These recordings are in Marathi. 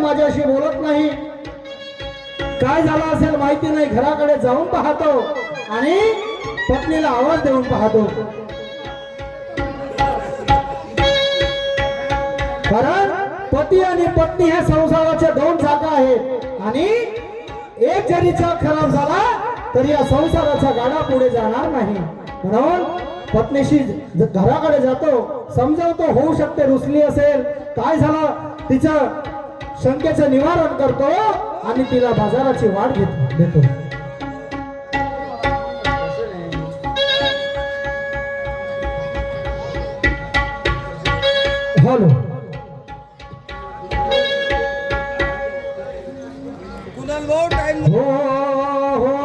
माझ्याशी बोलत नाही. काय झालं असेल माहिती नाही. घराकडे जाऊन पाहतो आणि पत्नीला आवाज देऊन पाहतो. कारण पती आणि पत्नी ह्या संसाराच्या दोन चाका आहेत आणि एक जरी चाक खराब झाला तरी या संसाराचा गाडा पुढे जाणार नाही. म्हणून पत्नीशी घराकडे जातो, समजावतो. होऊ शकते रुसली असेल, काय झालं तिचं शंकेचं निवारण करतो आणि तिला बाजाराची वाट देतो. हॅलो, हो हो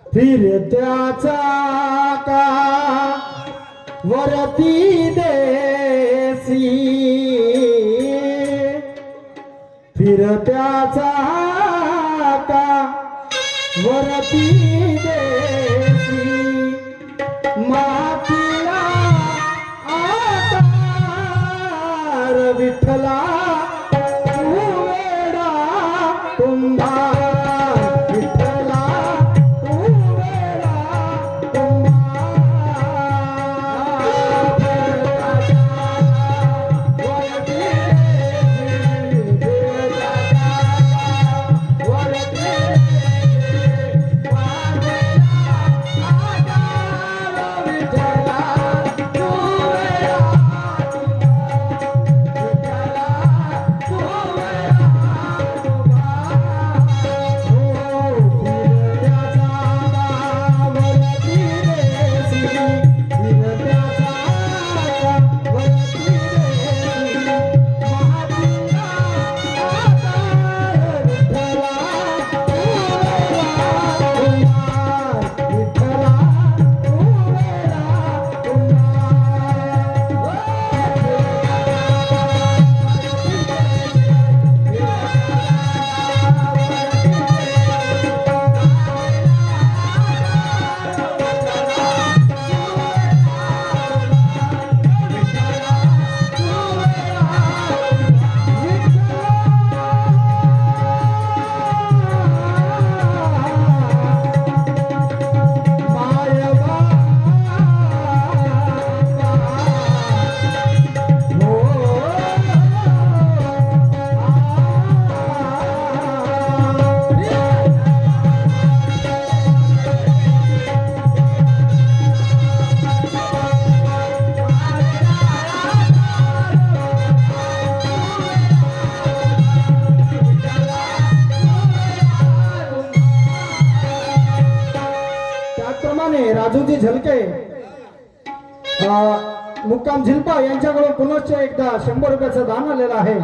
फिरत्याचा का वरती देसी, फिरत्याचा का वरती देसी, मातीला आकार विठ्ठला वेडा कुंभार. राजूजी झलके मुक्काम झिलपा यांच्याकडून पुनश्च एकदा 100 रुपयाचं दान आलेलं आहे.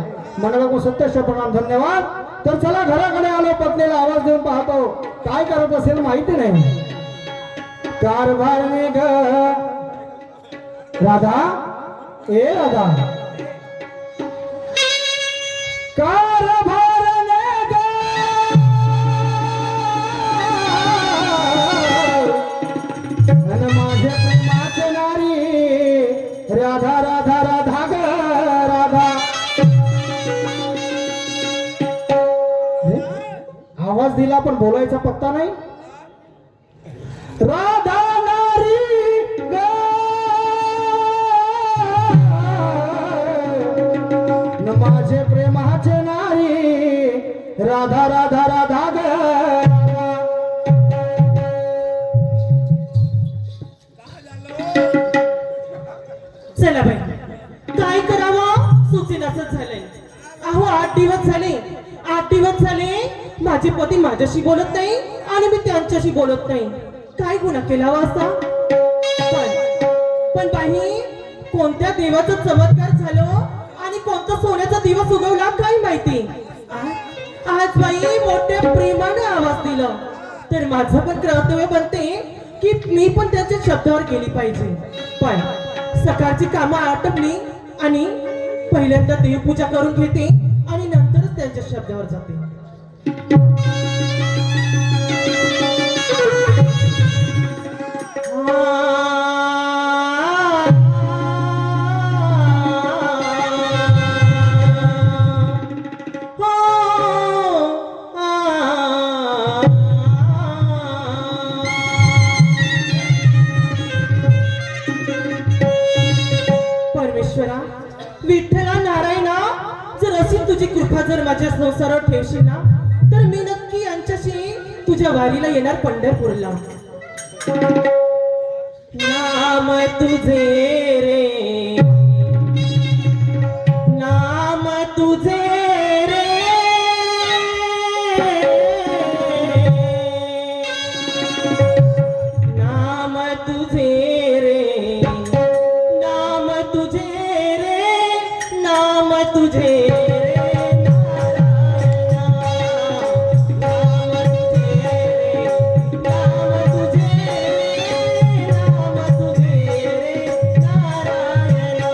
मंडळाकडून सत्यश प्रणाम, धन्यवाद. तर चला घराकडे आलो, पत्नीला आवाज देऊन पाहतो. काय करत असेल माहिती नाही. कारभार ग राधा, ए राधा, कारभार माझे प्रेमाचे नारी राधा राधा राधा ग राधा. आवाज दिला पण बोलायचा पत्ता नाही. राधा नारी ग माझे प्रेमाचे नारी राधा राधा राधा ग. चला बाई, काय करावं सुचेनासच झालंय. अहो 8 दिवस झाले, 8 दिवस झाले माझे पती माझ्याशी बोलत नाही आणि मी त्यांच्याशी बोलत नाही. काय गुन्हा केला असा? पण बाई, कोणत्या देवाचा चमत्कार झालो आणि कोणता सोन्याचा दिवस उगवला काय माहिती. आज बाई मोठ्या प्रेमाने आवाज दिला तर माझं पण कर्तव्य बनते की मी पण त्याच्या शब्दावर गेली पाहिजे. पण सकाळची कामं आटपली आणि पहिल्यांदा देवपूजा करून घेते आणि नंतरच त्यांच्या शब्दावर जाते. परमेश्वरा, विठ्ठला, नारायणा, जर अशी तुझी कृपा जर माझ्या संसारावर ठेवशील ना, तर मी नक्की यांच्याशी तुझ्या वारीला येणार पंढरपूरला. नाम तुझे रे, नाम तुझे रे, नाम तुझे रे, नाम तुझे रे, नाम तुझे रे, नारायणा. नाम तुझे रे, नाम तुझे रे, नाम तुझे रे, नारायणा.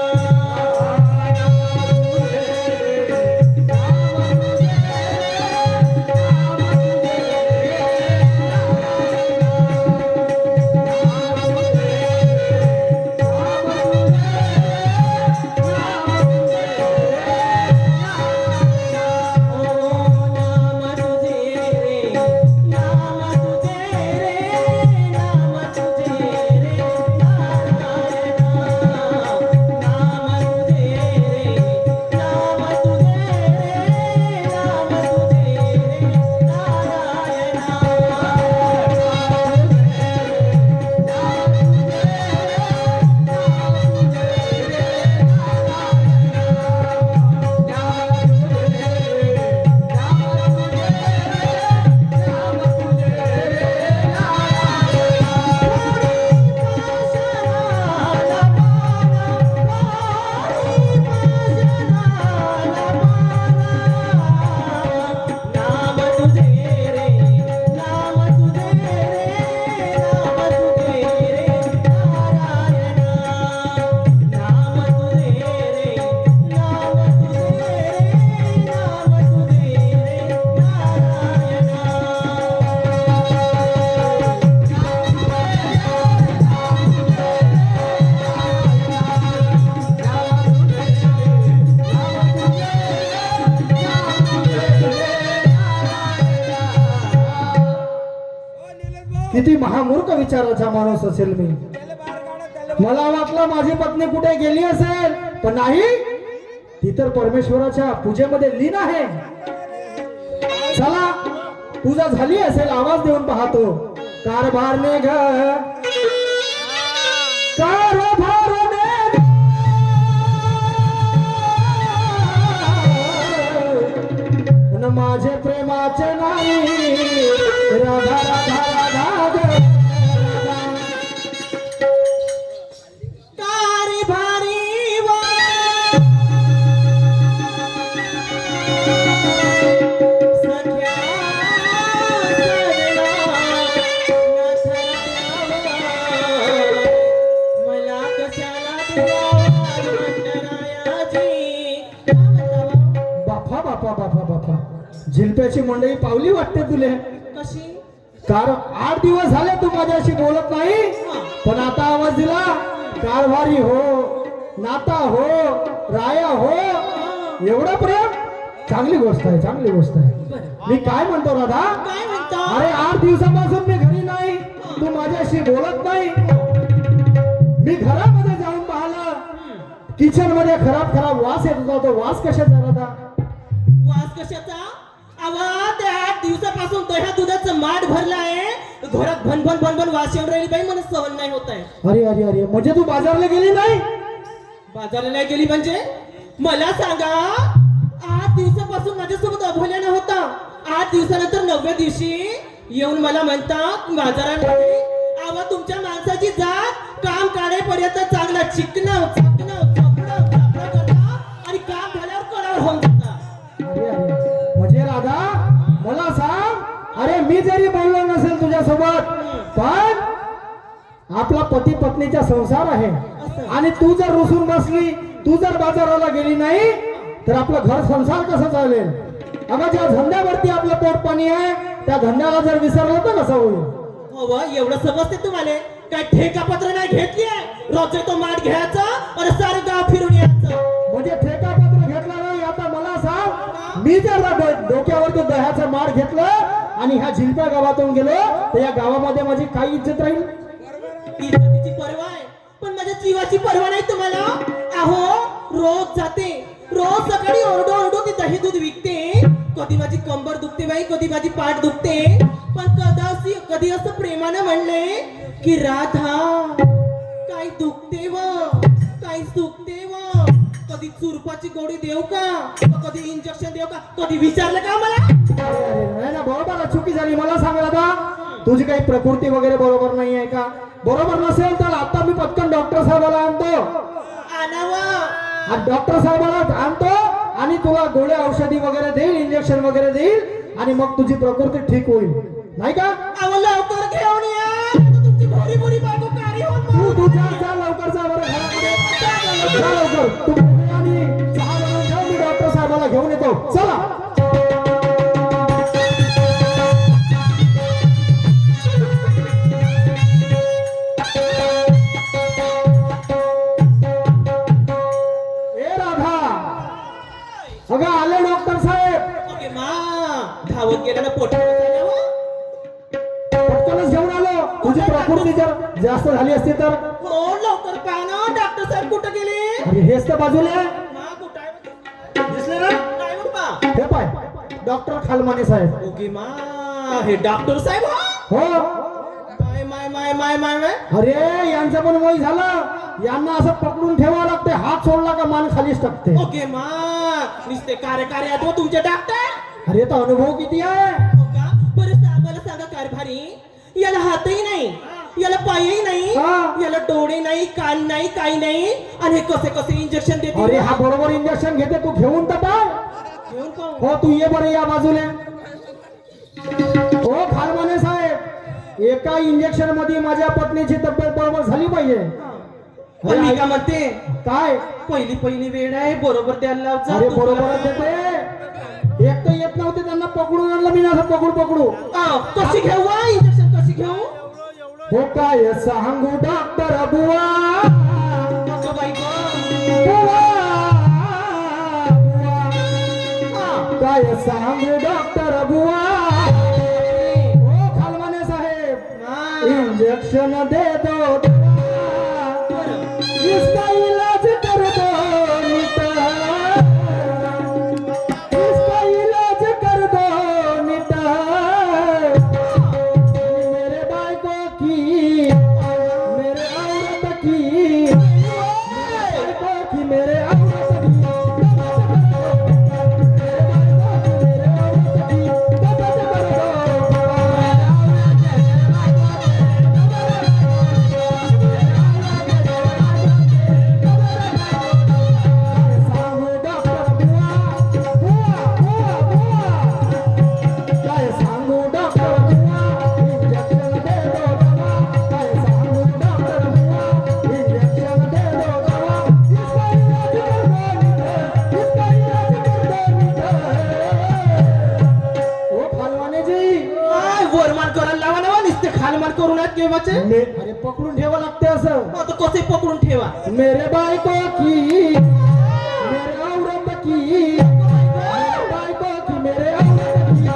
किती महामूर्ख विचाराचा माणूस असेल मी. मला वाटलं माझी पत्नी कुठे गेली असेल, पण नाही, ती तर परमेश्वराच्या पूजेमध्ये लीन आहे. चला, पूजा झाली असेल, आवाज देऊन पाहतो. कारभारने घ, कारभारने घ, माझे प्रेमाचे नाही, राधा राधा राधा ग. कारभारी वा, सख्या सजना, नथरायावा, मला कशाला दुरावा मंडरायाची. बापा बापा बापा बापा, झिलप्याची मंडळी पावली वाटते तुले. कशी? कारण 8 दिवस झाले तू माझ्याशी बोलत नाही, पण आता आवाज दिला. कारभारी हो, नाता हो, राया हो, एवढं प्रेम. चांगली गोष्ट आहे, चांगली गोष्ट आहे. बरं. मी काय म्हणतो राधा, काय म्हणता? अरे 8 दिवसापासून मी घरी नाही, तू माझ्याशी बोलत नाही. मी घरामध्ये जाऊन पाहिलं, किचन मध्ये खराब खराब वास येत होता. तो वास कशाचा राधा? वास कशाचा? आवा, त्या 8 दिवसापासून दह्या दुधाचं माठ भरला आहे, घरात भनभन भनभन वास येऊन राहिली बाई, मला सहन नाही होत आहे. अरे अरे अरे, म्हणजे तू बाजारला गेली नाही? बाजारला नाही गेली म्हणजे? मला सांगा, 8 दिवसापासून माझ्यासोबत अभल्यानं होता, 8 दिवसानंतर 9व्या दिवशी येऊन मला म्हणतात बाजारामध्ये, आवा तुमच्या माणसाची जात काम काढेपर्यंत चांगला चिकणं चाकणं चपडं चापडं करता आणि काम झाल्यावर कडावर होऊन जाता. अरे अरे, म्हणजे राधा मला सांग, अरे मी जरी बोललो नसेल तुझ्यासोबत, पण आपला पती पत्नीचा संसार आहे, आणि तू जर रुसून बसली तू जर बाजाराला गेली नाही तर आपलं घर संसार कसं चालेल? अगं ज्या धंद्यावरती आपलं पोट पाणी आहे त्या धंद्याला जर विसरलं तर कसं होईल? हो व, एवढं समजते तुम्हाला? काय ठेका पत्र नाही घेतली रोज तो माठ घ्यायचा आणि सारे गाव फिरून यायचं. म्हणजे ठेका पत्र घेतला नाही. आता मला सांग, मी जर डोक्यावरती दह्याचं माठ घेतलं आणि ह्या झिलप्या गावातून गेलो तर या गावामध्ये माझी काय इज्जत राहील? इज्जतीची पर्वा आहे पण माझ्या जीवाची पर्वा नाही तुम्हाला. अहो रोज जाते, रोज सकाळी ओरडो ओरडो ती दही दूध विकते. कधी माझी कंबर दुखते बाई, कधी माझी पाठ दुखते. पण कधी असं प्रेमानं म्हणले की राधा काय दुखते व काय सुखते व, कधी चुरपाची गोळी देऊ का, कधी इंजेक्शन देऊ का, कधी विचारलं का मला? नाही ना, बरोबर आहे, चुकी झाली. मला सांग दादा, तुझी काही प्रकृती वगैरे बरोबर नाही आहे का? बरोबर नसेल तर आता मी पटकन डॉक्टर साहेबाला आणतो. आणावा डॉक्टर साहेबाला आणतो आणि तुला गोळ्या औषधी वगैरे देईल, इंजेक्शन वगैरे देईल आणि मग तुझी प्रकृती ठीक होईल, नाही का? अहो लवकर घेऊन या, आता तुमची भोरी भोरी बायको कार्य होत तू जा लवकर, जा बरं घरामध्ये. जा लवकर, तू आणि चहा बनवून ठेव, मी डॉक्टर साहेबाला घेऊन येतो. चला. ए राधा, अगं आले डॉक्टर साहेब. ओके मा धावत गेल्यानं पोट पटकनच घेऊन आलो. तुझी प्रकृती जर जास्त झाली असती तर. हो लवकर पहा ना, डॉक्टर साहेब कुठे गेले? अरे हेच तर बाजूला आहे. मा कुठे आहे? दिसले ना? नाही बाप्पा. हे पाय, डॉक्टर खालमाने साहेब. ओके मा हे डॉक्टर साहेब हो? हो. माय माय माय माय माय माय. अरे यांचं पण वय झालं. यांना असं पकडून ठेवावं लागते. हात सोडला का मान खालीच टाकते. ओके मा नुसते कार्य आठवत तुमचे डॉक्टर. अरे तो अनुभव किती आहे? हो का? बरं मला सांगा कारभारी, याला हातही नाही, याला पायही नाही, हा. याला डोळे नाही, कान नाही, काही नाही, आणि हे कसे कसे इंजेक्शन देते? अरे हा बरोबर इंजेक्शन घेते. तू घेऊन तर पाय. घेऊन पाहू. हो तू ये बरं या बाजूला. हो खालमाने साहेब, एका इंजेक्शन मध्ये माझ्या पत्नीची तब्येत बरोबर झाली पाहिजे. पण मी का म्हणते, काय? पहिली वेळ आहे, बरोबर द्यायला लाव जा. अरे बरोबरच येते. एक तर येत नव्हते, त्यांना पकडून आणलं मी असं पकडू. कशी घेऊ इंजेक्शन, कशी घेऊ? हो काय सांगू डॉक्टर बुवा, अगं बाई गं. बुवा, काय सांगू डॉक्टर बुवा. हो खालमाने साहेब, इंजेक्शन दे दो, इसका इलाज कर दो नीता, इसका इलाज कर दो नीता. मेरे बाइको की, मेरे औरत की, बाइको की, मेरे औरत की, अरे पकडून ठेवा लागते असं. आता कसे पकडून ठेवा? मेरे बायको की, मेरे औरत की, मेरे बायको की, मेरे औरत की,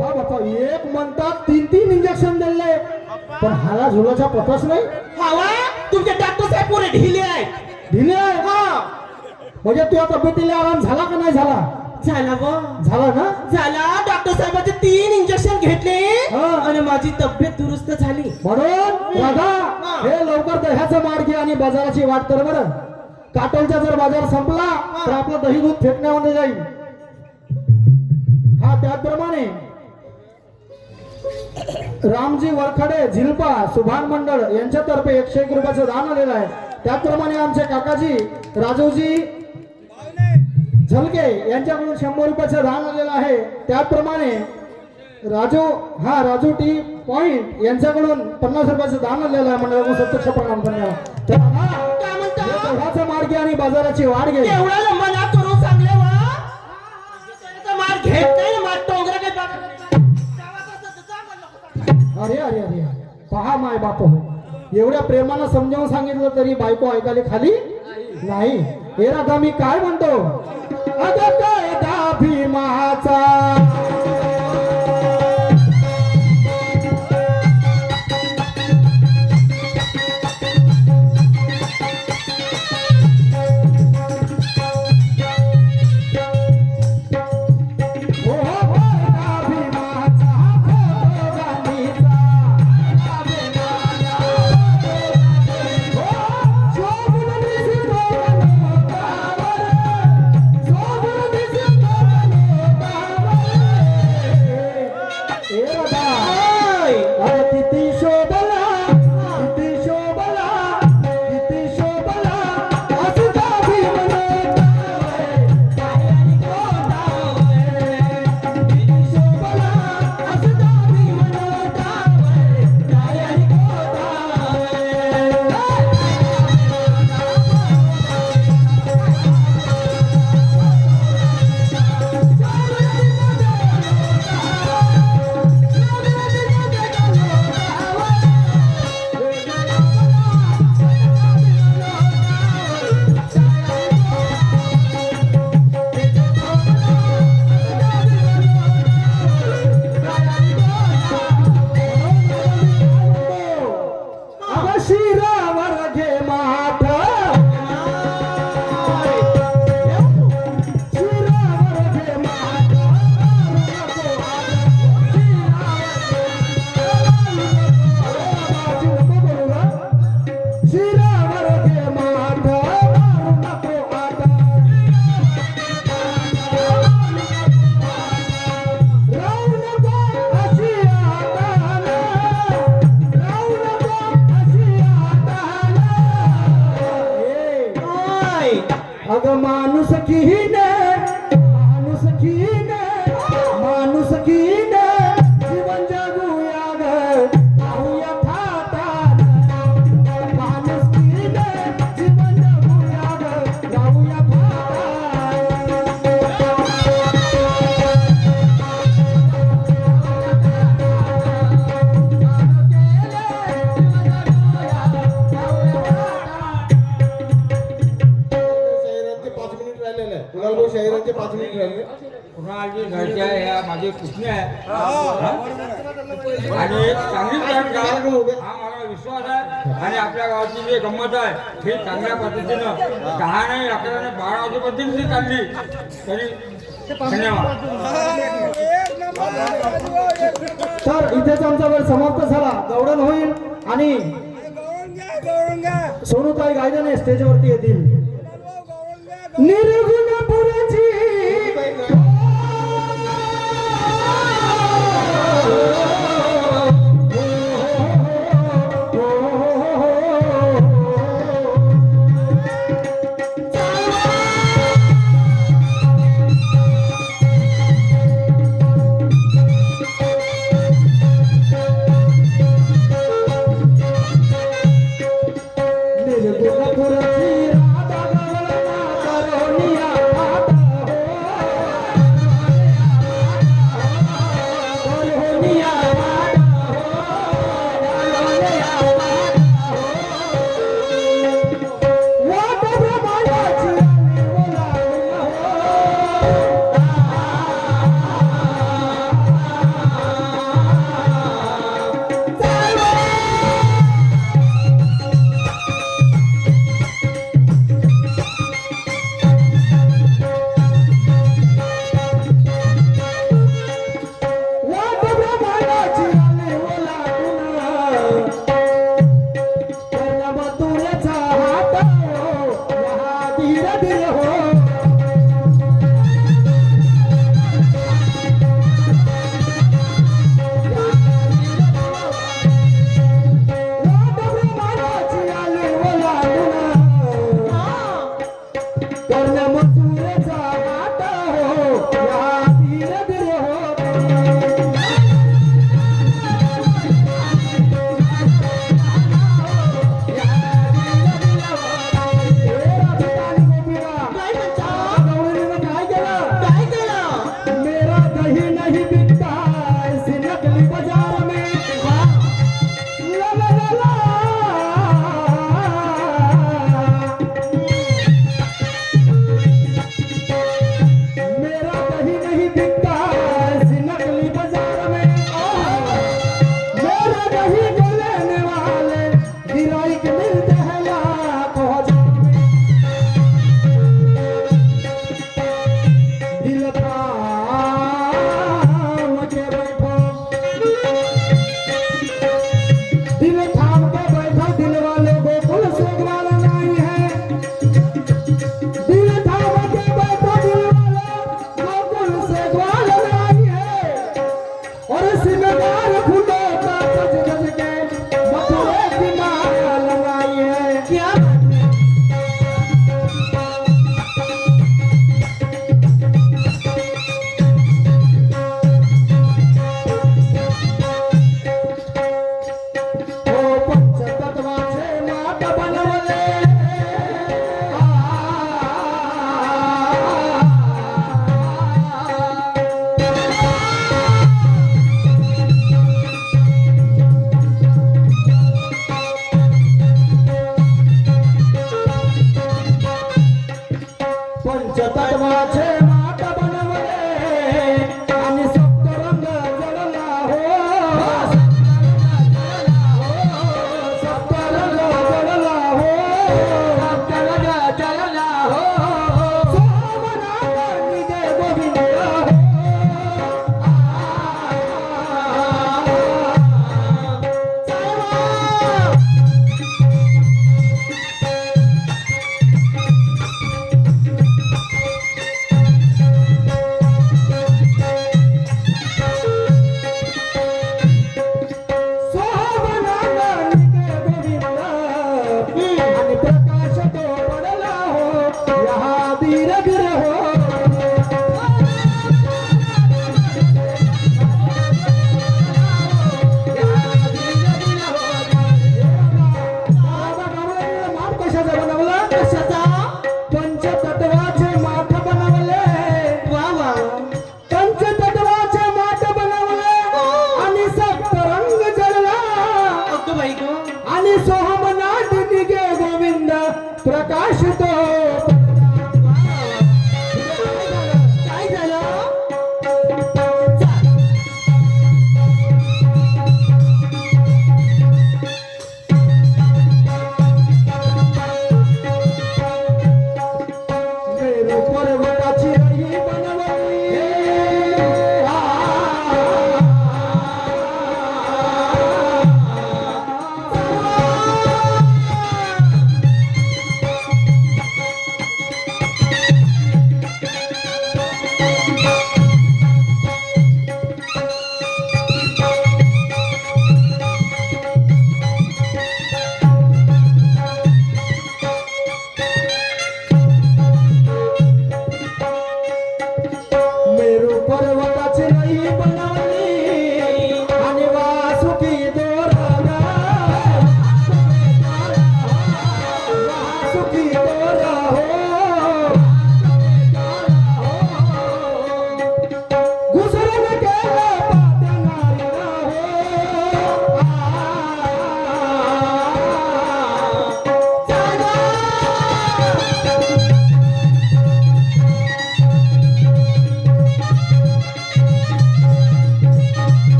बापा एक म्हणतात 3 इंजेक्शन दिले पण हाला झुलाचा पताच नाही. हवा तुमचे डॉक्टर साहेब पुरे ढिले आहेत. ढिले आहे? म्हणजे तुझ्या तब्येतीला आराम झाला का नाही झाला? झाला व झाला ना? झाला. डॉक्टर साहेबांचे 3 इंजेक्शन घेतले हा. आणि माझी तब्येत दुरुस्त झाली. म्हणून राधा, हे लवकर दह्याचं मार घे आणि बाजाराची वाट कर बरं. काटोलचा जर बाजार संपला तर आपलं दही दूध फेकण्यामध्ये जाईल. हा त्याचप्रमाणे रामजी वरखडे झिलपा सुभान मंडळ यांच्यातर्फे 101 रुपयाचं दान आलेलं आहे. त्याचप्रमाणे आमचे काकाजी राजूजी झलके यांच्याकडून 100 रुपयाचं दान आलेलं आहे. त्याचप्रमाणे राजू टी पॉइंट यांच्याकडून 50 रुपयाचं दान आलेलं आहे. मंडळाकडून प्रत्यक्ष प्रणाम धन्यवाद. तर काय म्हणता तेवढाचा मार्ग आणि बाजाराची वाढ घे. एवढा लंबा ना करून चांगले वा त्याचा मार घेत नाही मार टोंगरा काय अरे अरे अरे पहा माय बाप हो, एवढ्या प्रेमानं समजावून सांगितलं तरी बायको ऐकायला खाली नाही. हे राधा मी काय म्हणतो, अगं कायदा भीमाचा अगं माणूस कीने जीवन जगूया ग राहूया थाटात. माणूस कीने जीवन जगूया ग राहूया शहरांचे 5 मिनिट राहिले. कुणाची घरच्या ह्या माझे पुतण्या आहे आणि चांगलीच गाव हा मला विश्वास आहे. आणि आपल्या गावाची जी गंमत आहे ही चांगल्या पद्धतीनं 10 नाही 11 नाही 12 वाजेपर्यंत ती चालली तरी धन्यवाद. तर इथेच आमचा वेळ समाप्त झाला. गवडण होईल आणि सोनूताई गायदाने स्टेजवरती येतील. निर्गुणपुराची राधा गवळणा करोनिया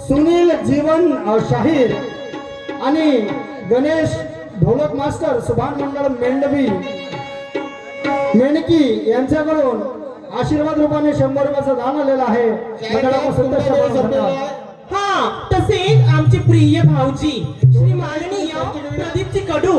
सुनील जीवन शाहीर आणि गणेश ढोलक मास्टर सुभान मंडळ मेंढवी मेणकी यांच्याकडून आशीर्वाद रूपाने 100 रुपयाचं दान आलेलं आहे. मंडळाला सदस्य म्हणून धन्यवाद. हा तसेच आमचे प्रिय भाऊजी श्री माननीय प्रदीपजी कडू